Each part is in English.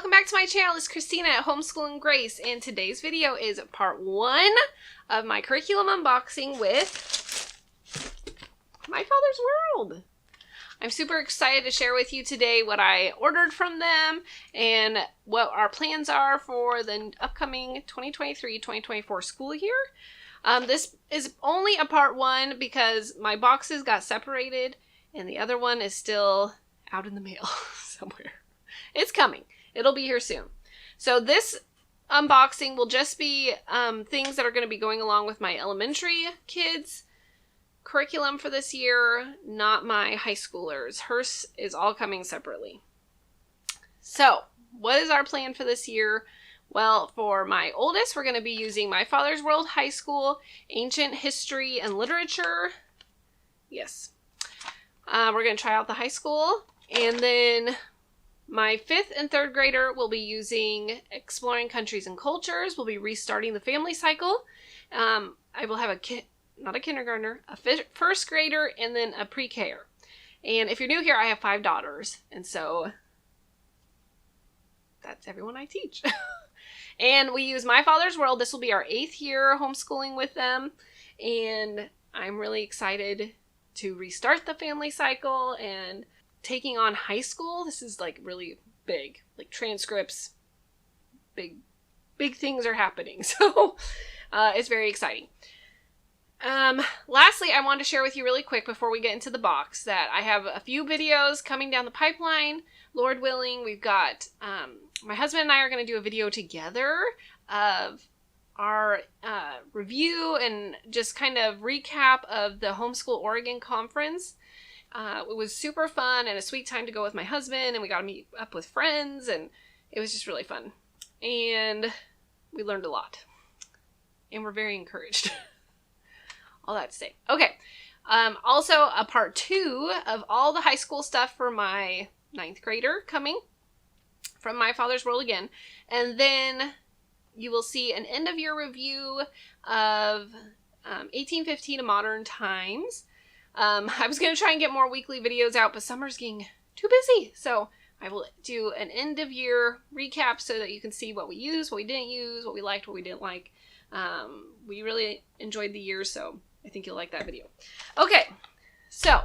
welcome back to my channel. It's Christina at Homeschooling Grace, and today's video is part 1 of my curriculum unboxing with My Father's World. I'm super excited to share with you today what I ordered from them and what our plans are for the upcoming 2023-2024 school year. This is only a part 1 because my boxes got separated and the other one is still out in the mail somewhere. It's coming. It'll be here soon. So this unboxing will just be things that are going to be going along with my elementary kids' curriculum for this year, not my high schoolers. Hers is all coming separately. So what is our plan for this year? Well, for my oldest, we're going to be using My Father's World High School, Ancient History and Literature. Yes. We're going to try out the high school. And then my 5th and 3rd grader will be using Exploring Countries and Cultures. We'll be restarting the family cycle. I will have not a kindergartner, a 1st grader, and then a pre-K-er. And if you're new here, I have 5 daughters. And so that's everyone I teach. And we use My Father's World. This will be our 8th year homeschooling with them. And I'm really excited to restart the family cycle and taking on high school. This is like really big, like transcripts, big things are happening. So it's very exciting. Lastly, I wanted to share with you really quick before we get into the box that I have a few videos coming down the pipeline. Lord willing, we've got, my husband and I are going to do a video together of our review and just kind of recap of the Homeschool Oregon Conference. It was super fun and a sweet time to go with my husband, and we got to meet up with friends, and it was just really fun. And we learned a lot. And we're very encouraged. All that to say. Okay. Also, a part 2 of all the high school stuff for my 9th grader coming from My Father's World again. And then you will see an end-of-year review of 1815 to Modern Times. I was going to try and get more weekly videos out, but summer's getting too busy. So I will do an end-of-year recap so that you can see what we used, what we didn't use, what we liked, what we didn't like. We really enjoyed the year, so I think you'll like that video. Okay, so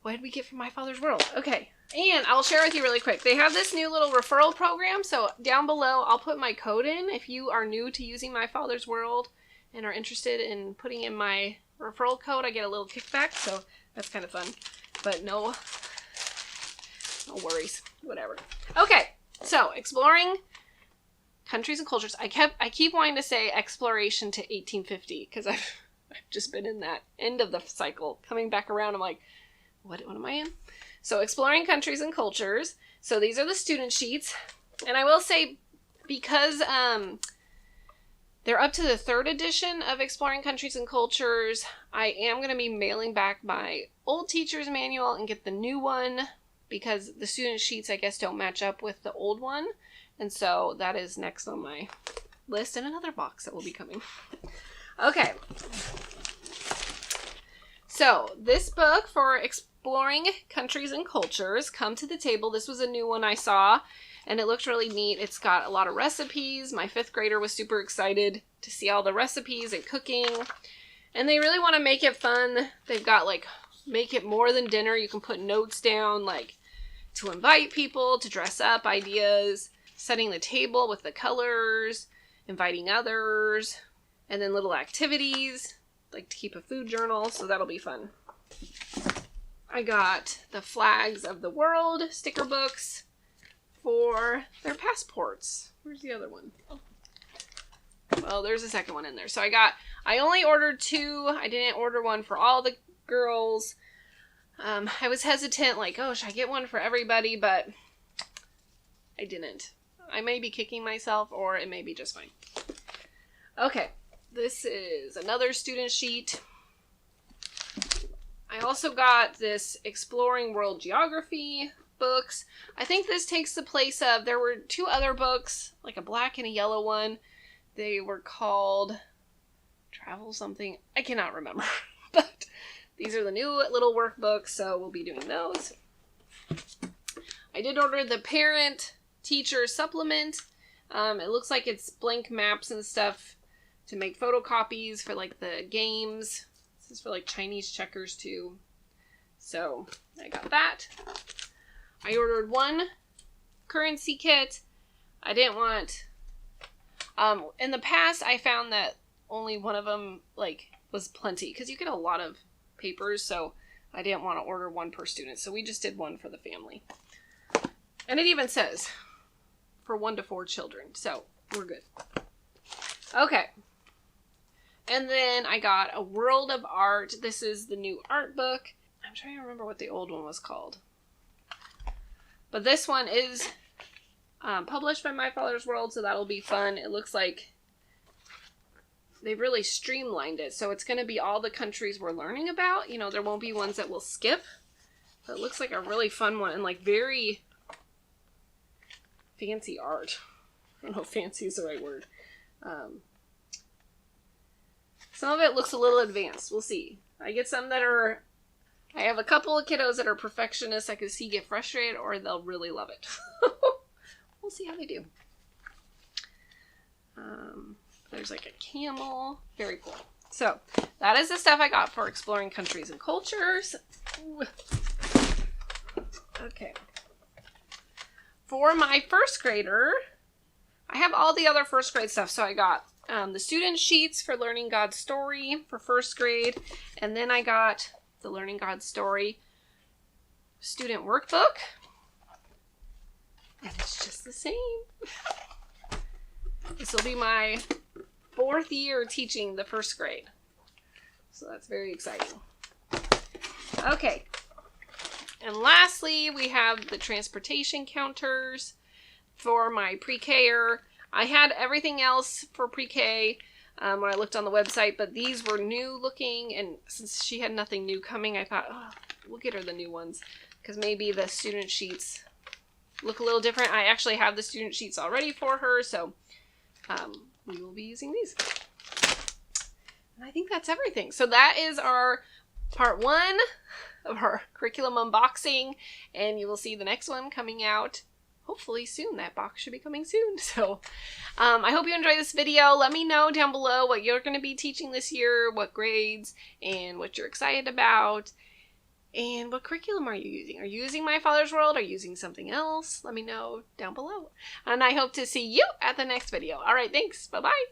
what did we get from My Father's World? Okay, and I'll share with you really quick. They have this new little referral program, so down below I'll put my code in. If you are new to using My Father's World and are interested in putting in my referral code, I get a little kickback, so that's kind of fun. But no worries, whatever. Okay, so Exploring Countries and Cultures. I keep wanting to say exploration to 1850 because I've just been in that end of the cycle. Coming back around, I'm like, what am I in? So Exploring Countries and Cultures. So these are the student sheets. And I will say, because they're up to the 3rd edition of Exploring Countries and Cultures, I am going to be mailing back my old teacher's manual and get the new one because the student sheets, I guess, don't match up with the old one. And so that is next on my list in another box that will be coming. Okay. So this book for Exploring Countries and Cultures, Come to the Table. This was a new one I saw and it looked really neat. It's got a lot of recipes. My 5th grader was super excited to see all the recipes and cooking. And they really want to make it fun. They've got like, make it more than dinner. You can put notes down like to invite people, to dress up, ideas, setting the table with the colors, inviting others, and then little activities, like to keep a food journal, so that'll be fun. I got the Flags of the World sticker books for their passports. Where's the other one? Oh. Well, there's a second one in there. So I only ordered 2. I didn't order one for all the girls. I was hesitant, like, oh, should I get one for everybody? But I didn't. I may be kicking myself, or it may be just fine. Okay, this is another student sheet. I also got this Exploring World Geography books. I think this takes the place of, there were 2 other books, like a black and a yellow one. They were called Travel something. I cannot remember. But these are the new little workbooks, so we'll be doing those. I did order the parent teacher supplement. It looks like it's blank maps and stuff to make photocopies for like the games. This is for like Chinese checkers too. So I got that. I ordered one currency kit. I didn't want, in the past I found that only one of them like was plenty because you get a lot of papers, so I didn't want to order one per student. So we just did one for the family. And it even says for 1 to 4 children. So we're good. Okay. And then I got a World of Art. This is the new art book. I'm trying to remember what the old one was called. But this one is published by My Father's World, so that'll be fun. It looks like they've really streamlined it. So it's going to be all the countries we're learning about. You know, there won't be ones that we'll skip. But it looks like a really fun one and like very fancy art. I don't know if fancy is the right word. Some of it looks a little advanced. We'll see. I get some that are... I have a couple of kiddos that are perfectionists I can see get frustrated, or they'll really love it. We'll see how they do. There's like a camel. Very cool. So, that is the stuff I got for exploring countries and cultures. Ooh. Okay. For my first grader, I have all the other first grade stuff. So I got the student sheets for learning God's story for first grade. And then I got the Learning God's Story student workbook. And it's just the same. This will be my 4th year teaching the first grade. So that's very exciting. Okay. And lastly, we have the transportation counters for my pre-K-er. I had everything else for pre-K when I looked on the website, but these were new looking, and since she had nothing new coming, I thought, oh, we'll get her the new ones, because maybe the student sheets look a little different. I actually have the student sheets already for her, so we will be using these. And I think that's everything. So that is our part 1 of our curriculum unboxing, and you will see the next one coming out hopefully soon. That box should be coming soon. So I hope you enjoyed this video. Let me know down below what you're going to be teaching this year, what grades, and what you're excited about, and what curriculum are you using. Are you using My Father's World? Are you using something else? Let me know down below. And I hope to see you at the next video. All right, thanks. Bye-bye.